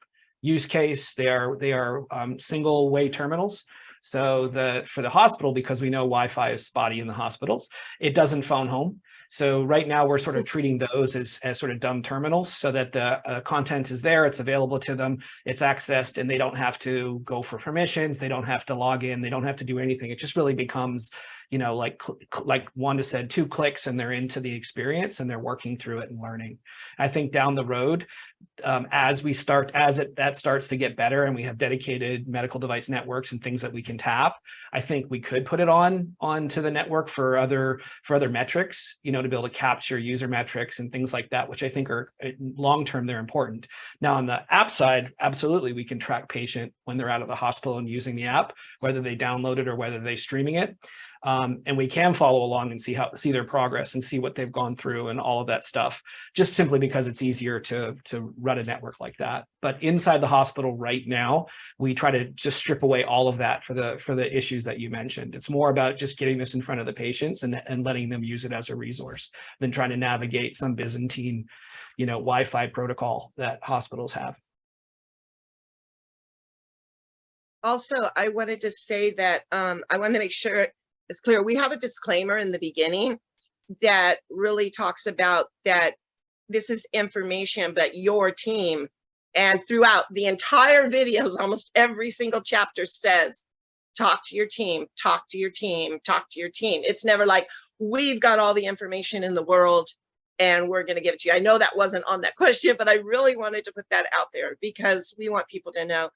use case. They are single way terminals. So for the hospital, because we know Wi-Fi is spotty in the hospitals, it doesn't phone home. So right now we're sort of treating those as sort of dumb terminals, so that the content is there, it's available to them, it's accessed, and they don't have to go for permissions, they don't have to log in, they don't have to do anything. It just really becomes, like Wanda said, 2 clicks and they're into the experience and they're working through it and learning. I think down the road, that starts to get better and we have dedicated medical device networks and things that we can tap, I think we could put it onto the network for other metrics, to be able to capture user metrics and things like that, which I think are long-term, they're important. Now on the app side, absolutely, we can track patient when they're out of the hospital and using the app, whether they download it or whether they're streaming it. And we can follow along and see their progress and see what they've gone through and all of that stuff, just simply because it's easier to run a network like that. But inside the hospital right now, we try to just strip away all of that for the issues that you mentioned. It's more about just getting this in front of the patients and letting them use it as a resource than trying to navigate some Byzantine, Wi-Fi protocol that hospitals have. Also, I wanted to say that I wanted to make sure it's clear. We have a disclaimer in the beginning that really talks about that this is information, but your team, and throughout the entire videos, almost every single chapter says, talk to your team, talk to your team, talk to your team. It's never like, we've got all the information in the world and we're going to give it to you. I know that wasn't on that question, but I really wanted to put that out there because we want people to know,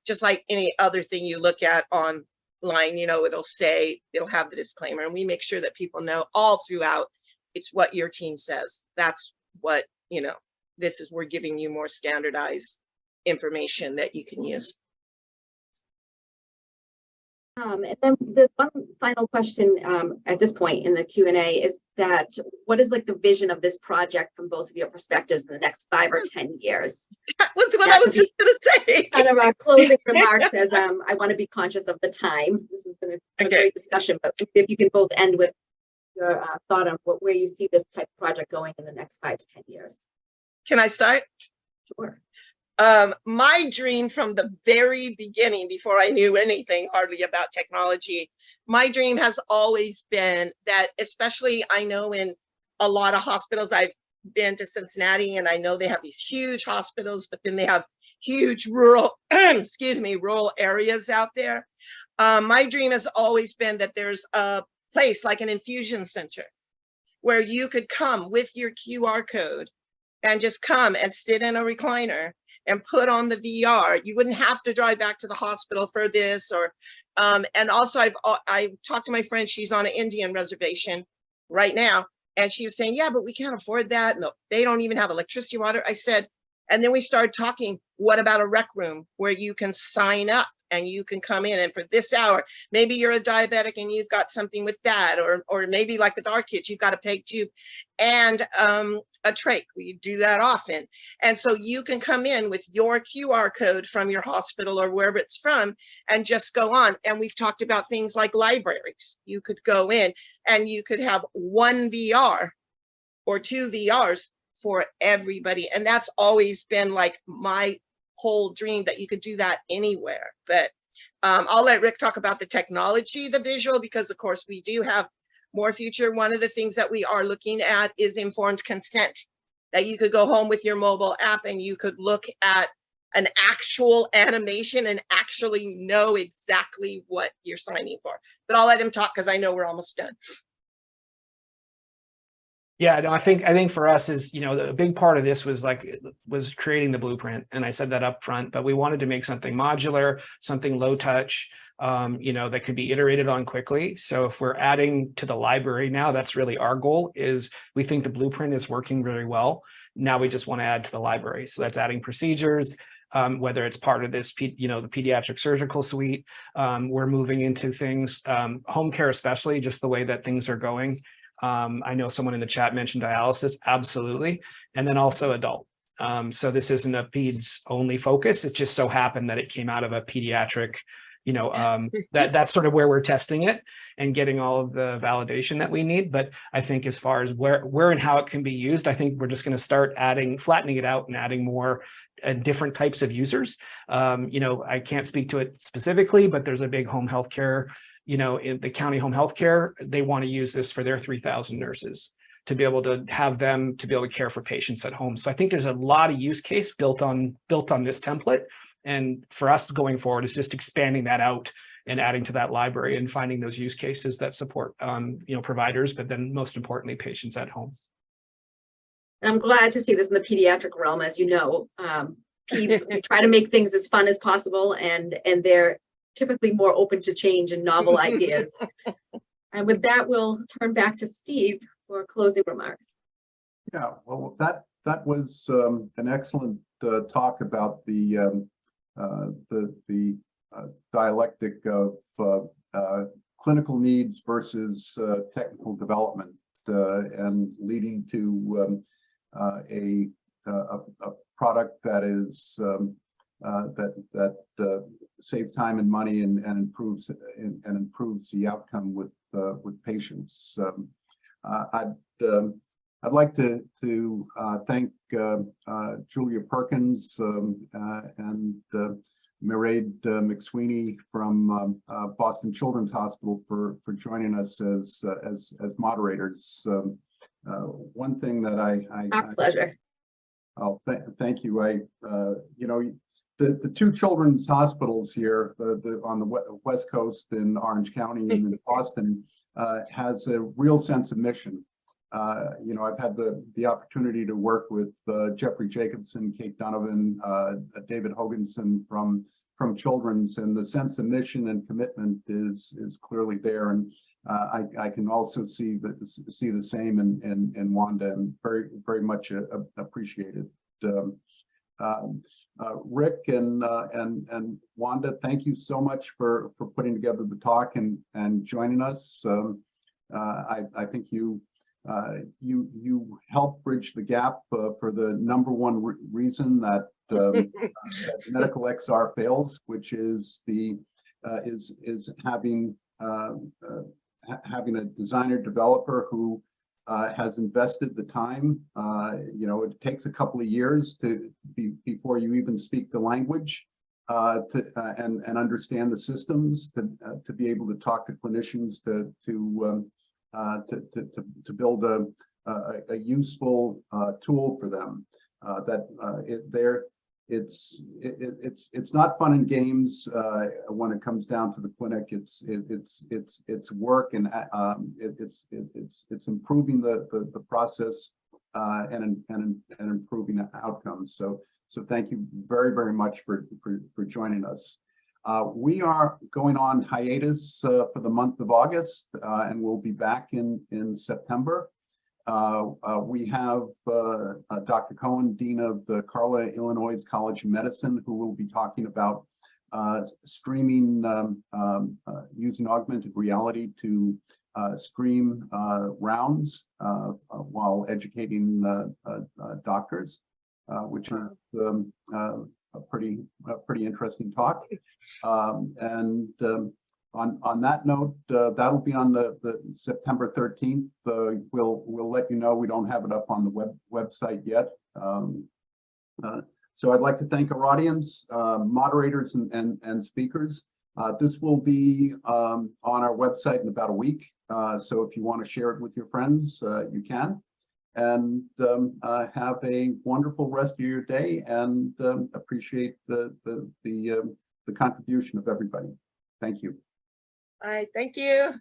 just like any other thing you look at online, it'll have the disclaimer, and we make sure that people know all throughout, it's what your team says. That's what, we're giving you more standardized information that you can use. And then there's one final question at this point in the Q&A is that what is like the vision of this project from both of your perspectives in the next 5 or 10 years? That was what I was just going to say. Kind of our closing remarks as I want to be conscious of the time. This has been a great discussion, but if you can both end with your thought on where you see this type of project going in the next 5 to 10 years. Can I start? Sure. My dream from the very beginning, before I knew anything hardly about technology, my dream has always been that, especially I know in a lot of hospitals, I've been to Cincinnati and I know they have these huge hospitals, but then they have huge rural, rural areas out there. My dream has always been that there's a place like an infusion center where you could come with your QR code and just come and sit in a recliner and put on the VR. You wouldn't have to drive back to the hospital for this, or and also I talked to my friend, she's on an Indian reservation right now, and she was saying, yeah, but we can't afford that. No, they don't even have electricity, water. I said, and then we started talking, what about a rec room where you can sign up and you can come in, and for this hour, maybe you're a diabetic and you've got something with that, or maybe like with our kids, you've got a peg tube and a trach. We do that often. And so you can come in with your QR code from your hospital or wherever it's from and just go on. And we've talked about things like libraries. You could go in and you could have 1 VR or 2 VRs for everybody. And that's always been like my whole dream, that you could do that anywhere. But I'll let Rick talk about the technology, the visual, because of course we do have more future. One of the things that we are looking at is informed consent, that you could go home with your mobile app and you could look at an actual animation and actually know exactly what you're signing for. But I'll let him talk because I know we're almost done. Yeah, no, I think for us is, the big part of this was creating the blueprint. And I said that up front, but we wanted to make something modular, something low touch, that could be iterated on quickly. So if we're adding to the library now, that's really our goal. Is we think the blueprint is working very well. Now we just want to add to the library. So that's adding procedures, whether it's part of this, the pediatric surgical suite. We're moving into things, home care, especially just the way that things are going. I know someone in the chat mentioned dialysis, absolutely. And then also adult. So this isn't a peds only focus. It just so happened that it came out of a pediatric, that's sort of where we're testing it and getting all of the validation that we need. But I think as far as where and how it can be used, I think we're just going to start flattening it out and adding more different types of users. I can't speak to it specifically, but there's a big home healthcare, in the county home healthcare, they want to use this for their 3,000 nurses to be able to have them to be able to care for patients at home. So I think there's a lot of use case built on this template. And for us going forward is just expanding that out and adding to that library and finding those use cases that support, providers, but then most importantly, patients at home. And I'm glad to see this in the pediatric realm. As you know, peds, we try to make things as fun as possible, and they're typically more open to change and novel ideas. And with that, we'll turn back to Steve for closing remarks. Yeah, well, that was an excellent talk about the dialectic of clinical needs versus technical development, and leading to a product that is that saves time and money and improves the outcome with patients. I'd like to thank Julia Perkins and Maireade McSweeney from Boston Children's Hospital for joining us as moderators. One thing that Our pleasure. Thank you. The two children's hospitals here, on the West Coast in Orange County and in Boston, has a real sense of mission. I've had the opportunity to work with Jeffrey Jacobson, Kate Donovan, David Hoganson from Children's, and the sense of mission and commitment is clearly there. And I can also see the same in Wanda, and very much appreciated. Rick and Wanda, thank you so much for putting together the talk and joining us. I think you help bridge the gap for the number one reason that, that medical XR fails, which is having a designer developer who has invested the time. It takes a couple of years before you even speak the language and understand the systems to be able to talk to clinicians to build a useful tool for them. It's not fun and games when it comes down to the clinic. It's work, and it's improving the process and improving outcomes. So thank you very much for joining us. We are going on hiatus for the month of August, and we'll be back in September. We have Dr. Cohen, Dean of the Carla, Illinois College of Medicine, who will be talking about streaming, using augmented reality to stream rounds while educating doctors, which is a pretty interesting talk. On that note, that'll be on the September 13th. We'll let you know. We don't have it up on the website yet. So I'd like to thank our audience, moderators and speakers. This will be on our website in about a week. So if you want to share it with your friends, you can. and have a wonderful rest of your day, and appreciate the contribution of everybody. Thank you. All right, thank you.